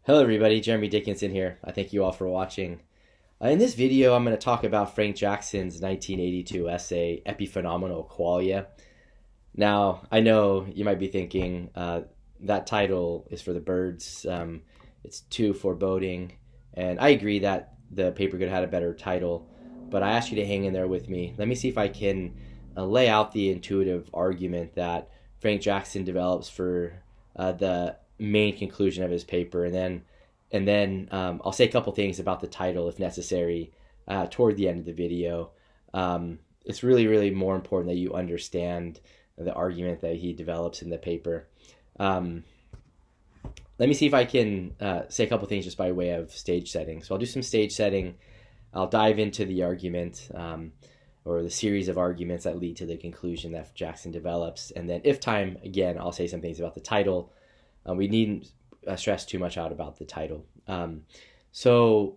Hello everybody, Jeremy Dickinson here. I thank you all for watching. In this video, I'm going to talk about Frank Jackson's 1982 essay, Epiphenomenal Qualia. Now, I know you might be thinking that title is for the birds. It's too foreboding, and I agree that the paper could have had a better title, but I ask you to hang in there with me. Let me see if I can lay out the intuitive argument that Frank Jackson develops for the main conclusion of his paper, and then I'll say a couple things about the title if necessary toward the end of the video. It's really more important that you understand the argument that he develops in the paper. Let me see if I can say a couple things just by way of stage setting. So I'll do some stage setting. I'll dive into the argument or the series of arguments that lead to the conclusion that Jackson develops, and then if time, again, I'll say some things about the title. We needn't stress too much out about the title. So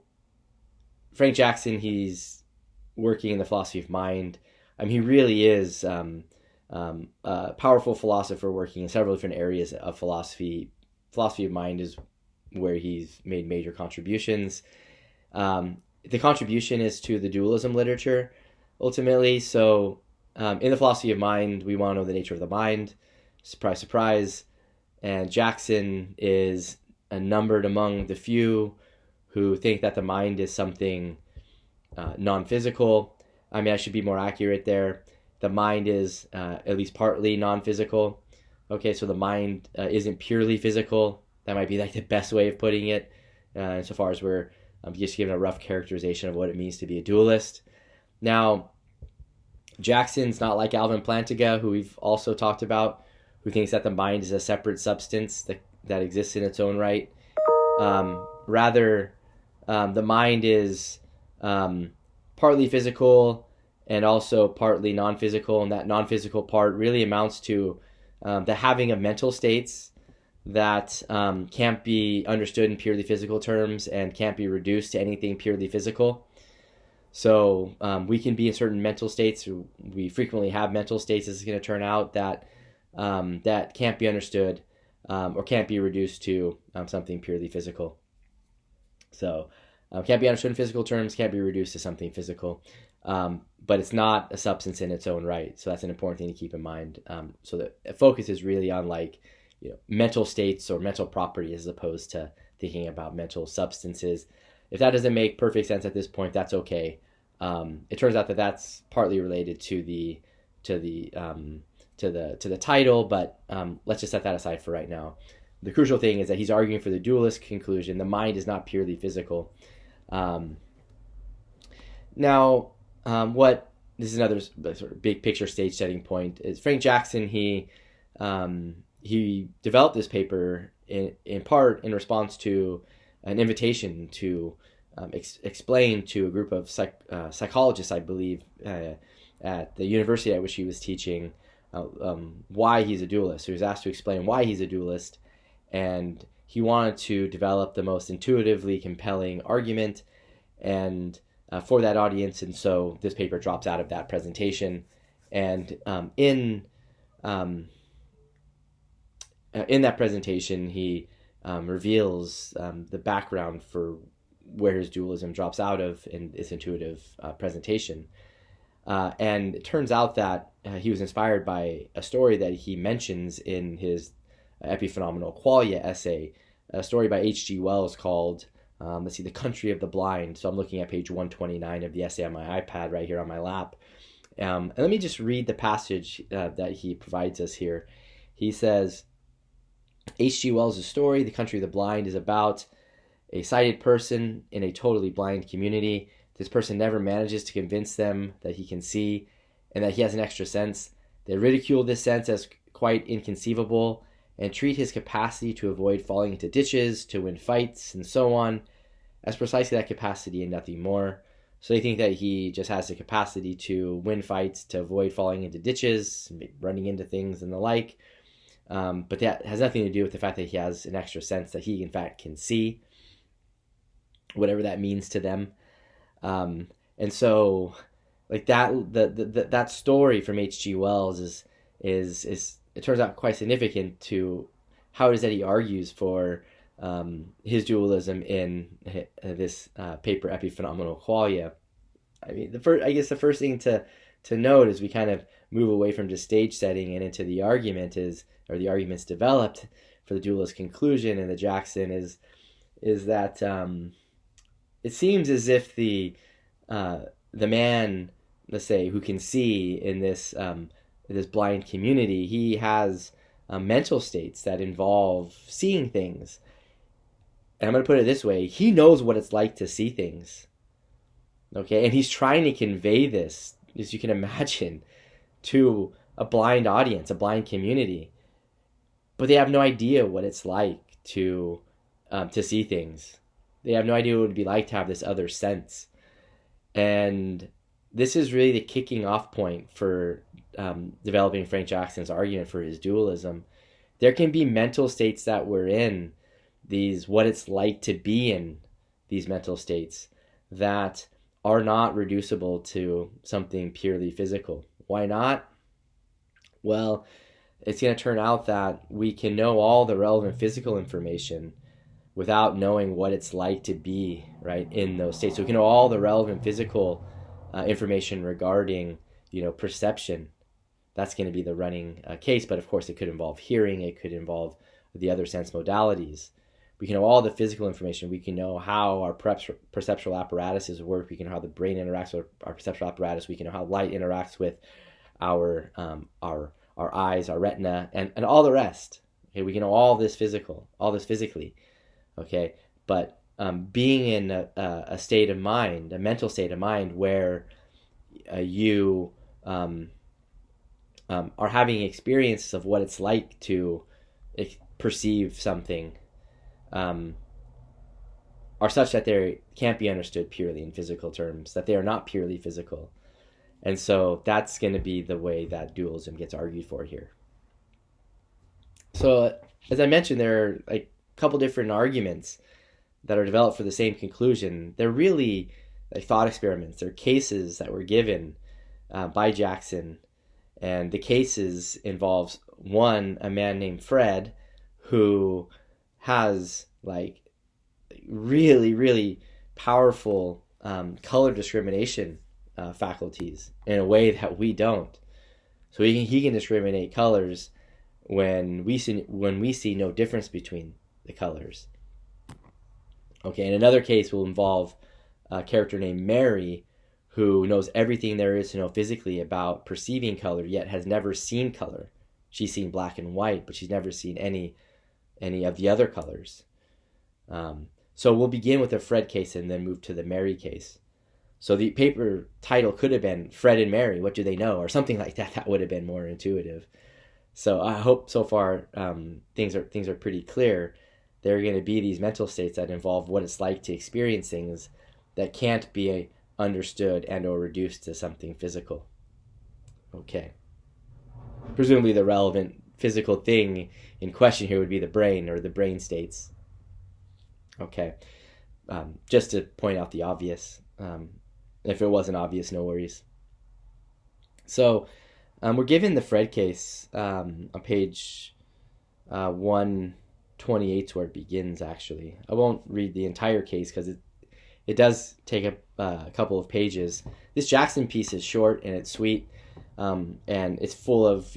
Frank Jackson, he's working in the philosophy of mind. He really is a powerful philosopher working in several different areas of philosophy. Philosophy of mind is where he's made major contributions. The contribution is to the dualism literature, ultimately. So in the philosophy of mind, we want to know the nature of the mind. Surprise, surprise. And Jackson is numbered among the few who think that the mind is something non-physical. I should be more accurate there. The mind is at least partly non-physical. Okay, so the mind isn't purely physical. That might be like the best way of putting it, insofar as we're just giving a rough characterization of what it means to be a dualist. Now, Jackson's not like Alvin Plantinga, who we've also talked about, who thinks that the mind is a separate substance that exists in its own right. Rather, the mind is partly physical and also partly non-physical, and that non-physical part really amounts to the having of mental states that can't be understood in purely physical terms and can't be reduced to anything purely physical. So we can be in certain mental states. We frequently have mental states, as it's going to turn out, that can't be understood or can't be reduced to something purely physical. So can't be understood in physical terms, can't be reduced to something physical, but it's not a substance in its own right. So that's an important thing to keep in mind. So the focus is really on mental states or mental properties as opposed to thinking about mental substances. If that doesn't make perfect sense at this point, that's okay. It turns out that that's partly related to the title, but let's just set that aside for right now. The crucial thing is that he's arguing for the dualist conclusion. The mind is not purely physical. Now, this is another sort of big picture stage setting point, is Frank Jackson, he developed this paper in part in response to an invitation to explain to a group of psychologists, I believe, at the university at which he was teaching, why he's a dualist. So he was asked to explain why he's a dualist, and he wanted to develop the most intuitively compelling argument and for that audience, and so this paper drops out of that presentation. And in that presentation, he reveals the background for where his dualism drops out of in this intuitive presentation. And it turns out that he was inspired by a story that he mentions in his Epiphenomenal Qualia essay, a story by H.G. Wells called, The Country of the Blind. So I'm looking at page 129 of the essay on my iPad right here on my lap. And let me just read the passage that he provides us here. He says, H.G. Wells' story, The Country of the Blind, is about a sighted person in a totally blind community. This person never manages to convince them that he can see and that he has an extra sense. They ridicule this sense as quite inconceivable and treat his capacity to avoid falling into ditches, to win fights, and so on, as precisely that capacity and nothing more. So they think that he just has the capacity to win fights, to avoid falling into ditches, running into things and the like. But that has nothing to do with the fact that he has an extra sense that he, in fact, can see, whatever that means to them. And so, that story from H.G. Wells is it turns out quite significant to how it is that he argues for his dualism in this paper, Epiphenomenal Qualia. I mean, the first thing to note as we kind of move away from just stage setting and into the argument or the arguments developed for the dualist conclusion in the Jackson is that it seems as if the man, let's say, who can see in this blind community, he has mental states that involve seeing things. And I'm going to put it this way: he knows what it's like to see things. Okay, and he's trying to convey this, as you can imagine, to a blind audience, a blind community, but they have no idea what it's like to see things. They have no idea what it would be like to have this other sense. And this is really the kicking off point for developing Frank Jackson's argument for his dualism. There can be mental states that we're in, what it's like to be in these mental states, that are not reducible to something purely physical. Why not? Well, it's going to turn out that we can know all the relevant physical information without knowing what it's like to be right in those states. So we can know all the relevant physical information regarding, perception. That's going to be the running case, but of course it could involve hearing, it could involve the other sense modalities. We can know all the physical information. We can know how our perceptual apparatuses work. We can know how the brain interacts with our perceptual apparatus. We can know how light interacts with our eyes, our retina, and all the rest. Okay, we can know all this physically. Okay, but being in a state of mind, a mental state of mind, where you are having experiences of what it's like to perceive something, are such that they can't be understood purely in physical terms, that they are not purely physical. And so that's going to be the way that dualism gets argued for here. So as I mentioned, there are a couple different arguments that are developed for the same conclusion. They're really like thought experiments. They're cases that were given by Jackson. And the cases involves a man named Fred, who has really, really powerful color discrimination faculties in a way that we don't. So he can discriminate colors when we see no difference between the colors. Okay, and another case will involve a character named Mary, who knows everything there is to know physically about perceiving color, yet has never seen color. She's seen black and white, but she's never seen any of the other colors. So we'll begin with the Fred case and then move to the Mary case. So the paper title could have been Fred and Mary, What Do They Know? Or something like that. That would have been more intuitive. So I hope so far things are pretty clear. There are going to be these mental states that involve what it's like to experience things that can't be understood and or reduced to something physical. Okay. Presumably the relevant physical thing in question here would be the brain or the brain states. Okay. Just to point out the obvious. If it wasn't obvious, no worries. So we're given the Fred case on page 128 where it begins, actually. I won't read the entire case because it does take a couple of pages. This Jackson piece is short and it's sweet, and it's full of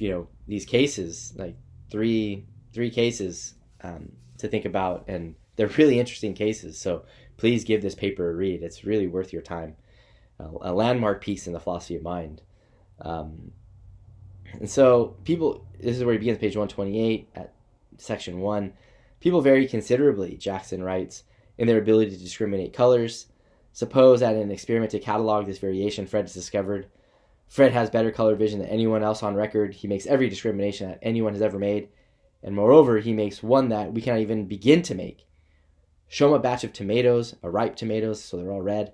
these cases, like three cases to think about, and they're really interesting cases. So please give this paper a read. It's really worth your time. A landmark piece in the philosophy of mind. And so this is where he begins, page 128 at section 1. People vary considerably, Jackson writes, in their ability to discriminate colors. Suppose that in an experiment to catalog this variation, Fred has discovered Fred has better color vision than anyone else on record. He makes every discrimination that anyone has ever made. And moreover, he makes one that we cannot even begin to make. Show him a batch of tomatoes, ripe tomatoes, so they're all red,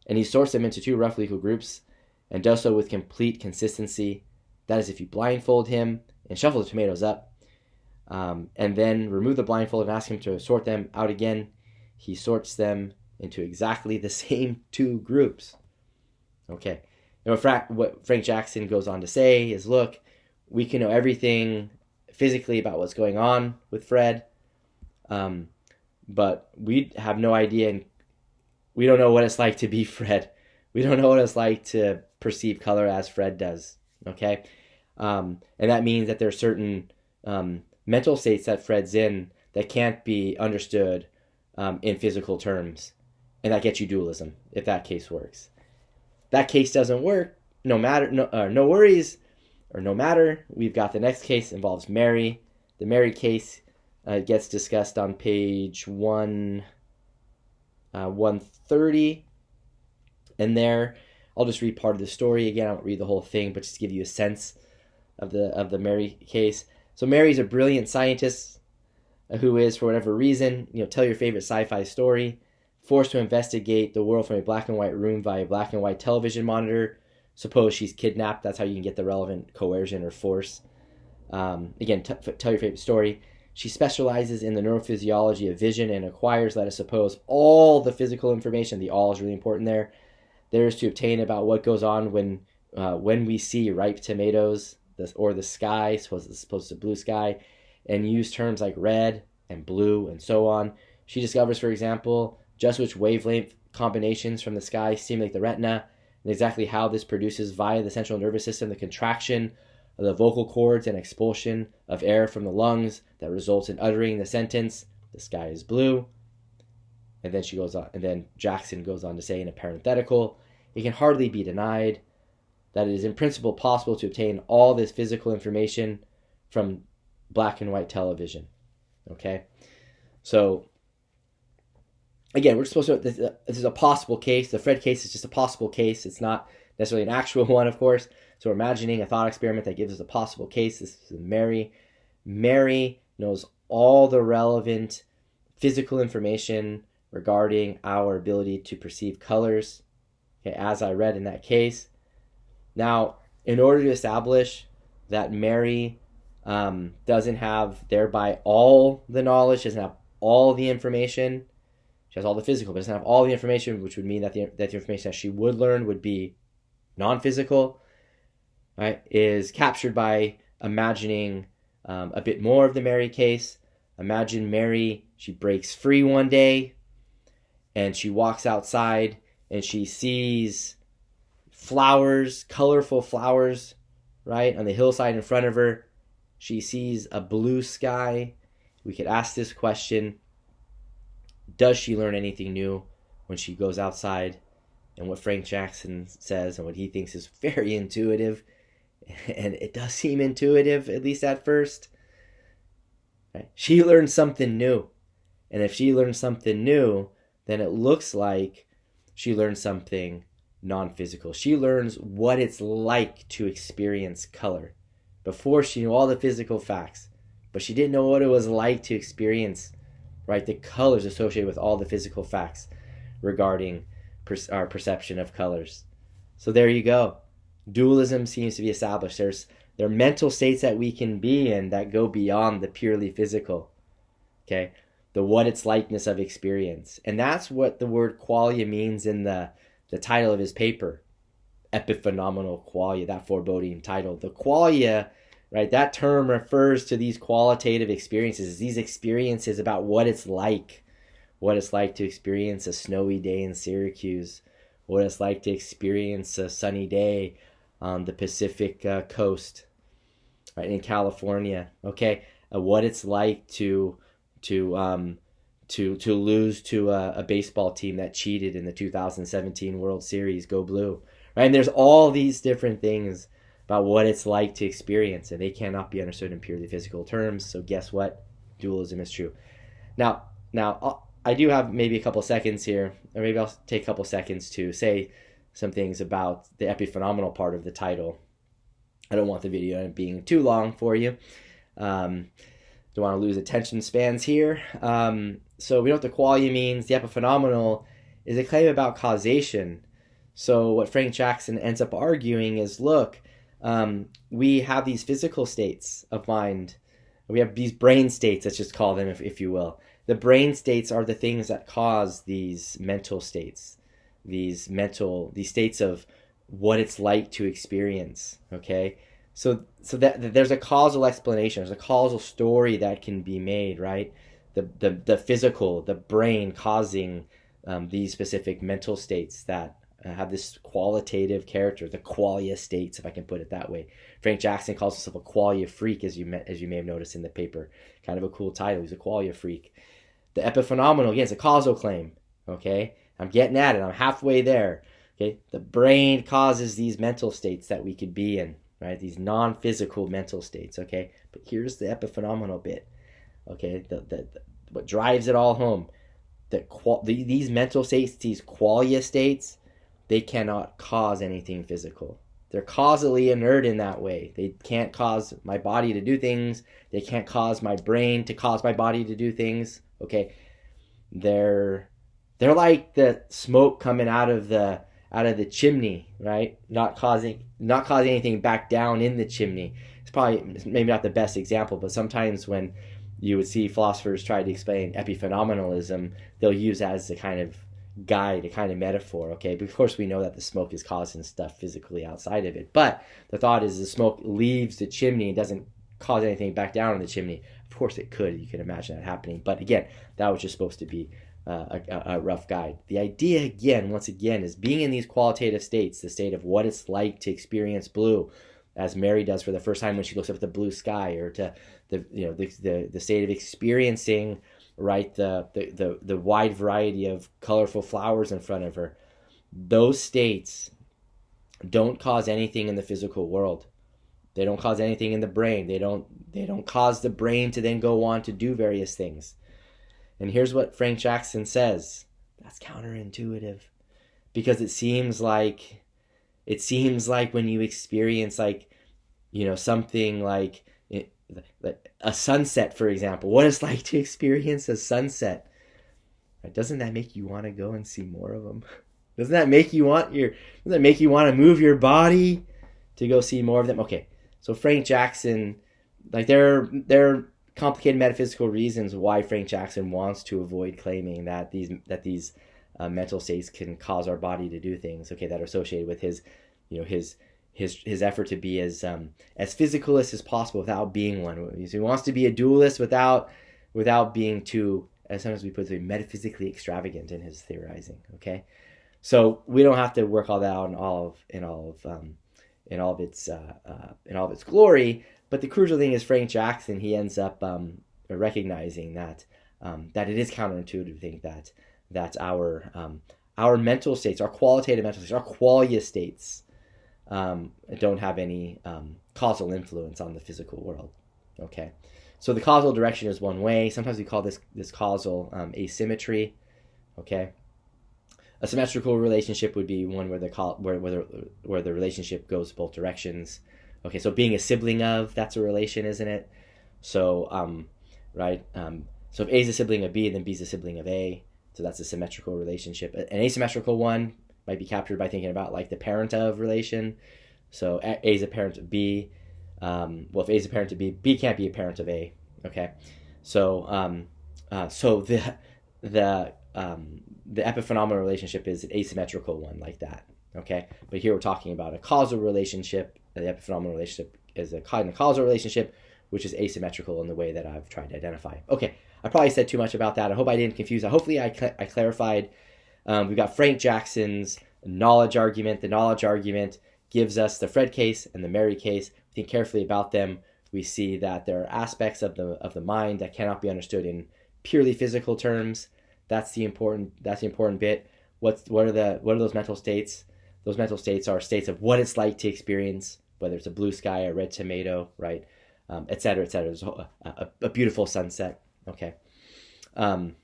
and he sorts them into two roughly equal groups, and does so with complete consistency. That is, if you blindfold him and shuffle the tomatoes up, and then remove the blindfold and ask him to sort them out again, he sorts them into exactly the same two groups. Okay. What Frank Jackson goes on to say is, look, we can know everything physically about what's going on with Fred, but we have no idea, and we don't know what it's like to be Fred. We don't know what it's like to perceive color as Fred does, okay? And that means that there are certain mental states that Fred's in that can't be understood in physical terms, and that gets you dualism, if that case works. That case doesn't work, no worries, or no matter. We've got the next case, involves Mary. The Mary case gets discussed on page 130. And there, I'll just read part of the story again. I won't read the whole thing, but just to give you a sense of the Mary case. So Mary's a brilliant scientist who is, for whatever reason, tell your favorite sci-fi story, forced to investigate the world from a black and white room via a black and white television monitor. Suppose she's kidnapped. That's how you can get the relevant coercion or force. Again, tell your favorite story. She specializes in the neurophysiology of vision and acquires, let us suppose, all the physical information. The all is really important there. There is to obtain about what goes on when we see ripe tomatoes or the sky, supposed to blue sky, and use terms like red and blue and so on. She discovers, for example, just which wavelength combinations from the sky stimulate the retina, and exactly how this produces via the central nervous system the contraction of the vocal cords and expulsion of air from the lungs that results in uttering the sentence, "The sky is blue." And then she goes on, and then Jackson goes on to say in a parenthetical, "It can hardly be denied that it is in principle possible to obtain all this physical information from black and white television." Okay? So, again, we're supposed to, this is a possible case. The Fred case is just a possible case. It's not necessarily an actual one, of course. So we're imagining a thought experiment that gives us a possible case. This is Mary. Mary knows all the relevant physical information regarding our ability to perceive colors, okay, as I read in that case. Now, in order to establish that Mary doesn't have thereby all the knowledge, doesn't have all the information, she has all the physical, but doesn't have all the information, which would mean that the information that she would learn would be non-physical, right, is captured by imagining a bit more of the Mary case. Imagine Mary, she breaks free one day, and she walks outside, and she sees flowers, colorful flowers, right, on the hillside in front of her. She sees a blue sky. We could ask this question: does she learn anything new when she goes outside? And what Frank Jackson says, and what he thinks is very intuitive, and it does seem intuitive, at least at first, right? She learns something new. And if she learns something new, then it looks like she learns something non-physical. She learns what it's like to experience color. Before, she knew all the physical facts, but she didn't know what it was like to experience, right, the colors associated with all the physical facts regarding our perception of colors. So there you go. Dualism seems to be established. There are mental states that we can be in that go beyond the purely physical. Okay? The what it's likeness of experience. And that's what the word qualia means in the title of his paper. Epiphenomenal Qualia, that foreboding title. The qualia, right, that term refers to these qualitative experiences, these experiences about what it's like to experience a snowy day in Syracuse, what it's like to experience a sunny day on the Pacific coast, right, in California. Okay, what it's like to lose to a baseball team that cheated in the 2017 World Series, go blue, right? And there's all these different things about what it's like to experience, and they cannot be understood in purely physical terms. So guess what? Dualism is true. Now, I do have maybe a couple seconds here, or maybe I'll take a couple seconds to say some things about the epiphenomenal part of the title. I don't want the video being too long for you. Don't want to lose attention spans here. So we know what the qualia means. The epiphenomenal is a claim about causation. So what Frank Jackson ends up arguing is, look, we have these physical states of mind. We have these brain states, let's just call them, if you will. The brain states are the things that cause these mental states, these states of what it's like to experience, okay? So that there's a causal explanation, there's a causal story that can be made, right? the physical, the brain causing these specific mental states that have this qualitative character, the qualia states, if I can put it that way. Frank Jackson calls himself a qualia freak, as you may have noticed in the paper. Kind of a cool title. He's a qualia freak. The epiphenomenal, again, it's a causal claim. Okay, I'm getting at it. I'm halfway there. Okay, the brain causes these mental states that we could be in, right? These non-physical mental states. Okay, but here's the epiphenomenal bit. Okay, what drives it all home. These mental states, these qualia states, they cannot cause anything physical. They're causally inert in that way. They can't cause my body to do things. They can't cause my brain to cause my body to do things. Okay, they're like the smoke coming out of the chimney, right? Not causing anything back down in the chimney. It's probably maybe not the best example, but sometimes when you would see philosophers try to explain epiphenomenalism, they'll use that as a kind of guide, a kind of metaphor, okay? But of course we know that the smoke is causing stuff physically outside of it. But the thought is the smoke leaves the chimney and doesn't cause anything back down in the chimney. Of course it could. You can imagine that happening. But again, that was just supposed to be a rough guide. The idea, once again, is being in these qualitative states, the state of what it's like to experience blue, as Mary does for the first time when she looks up at the blue sky, or to the state of experiencing, right, the wide variety of colorful flowers in front of her. Those states don't cause anything in the physical world. They don't cause anything in the brain. They don't cause the brain to then go on to do various things. And here's what Frank Jackson says. That's counterintuitive, because it seems like when you experience something like a sunset, for example, what it's like to experience a sunset. Doesn't that make you want to go and see more of them? Doesn't that make you want to move your body to go see more of them? Okay, so Frank Jackson, there are complicated metaphysical reasons why Frank Jackson wants to avoid claiming that these mental states can cause our body to do things, okay, that are associated with his effort to be as physicalist as possible without being one. He wants to be a dualist without being too, as sometimes we put it, metaphysically extravagant in his theorizing. Okay, so we don't have to work all that out in all of its glory. But the crucial thing is Frank Jackson, he ends up recognizing that it is counterintuitive to think that our mental states, our qualitative mental states, our qualia states, don't have any causal influence on the physical world. Okay, so the causal direction is one way. Sometimes we call this causal asymmetry. Okay, a symmetrical relationship would be one where the relationship goes both directions. Okay, so being a sibling of, that's a relation, isn't it? So, so if A is a sibling of B, then B is a sibling of A. So that's a symmetrical relationship. An asymmetrical one might be captured by thinking about like the parent of relation. So A is a parent of B. If A is a parent of B, B can't be a parent of A. Okay, so the epiphenomenal relationship is an asymmetrical one like that. Okay, but here we're talking about a causal relationship. The epiphenomenal relationship is a kind of causal relationship, which is asymmetrical in the way that I've tried to identify. Okay, I probably said too much about that. I hope I didn't confuse that. Hopefully I clarified. We've got Frank Jackson's knowledge argument. The knowledge argument gives us the Fred case and the Mary case. We think carefully about them. We see that there are aspects of the mind that cannot be understood in purely physical terms. That's the important bit. What are those mental states? Those mental states are states of what it's like to experience, whether it's a blue sky, a red tomato, right, et cetera, et cetera. There's a beautiful sunset, okay, and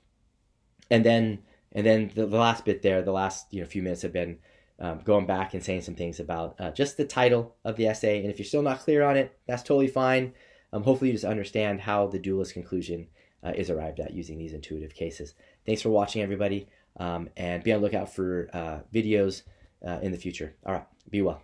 then the last bit there, the last few minutes have been going back and saying some things about just the title of the essay. And if you're still not clear on it, that's totally fine. Hopefully you just understand how the dualist conclusion is arrived at using these intuitive cases. Thanks for watching, everybody, and be on the lookout for videos in the future. All right, be well.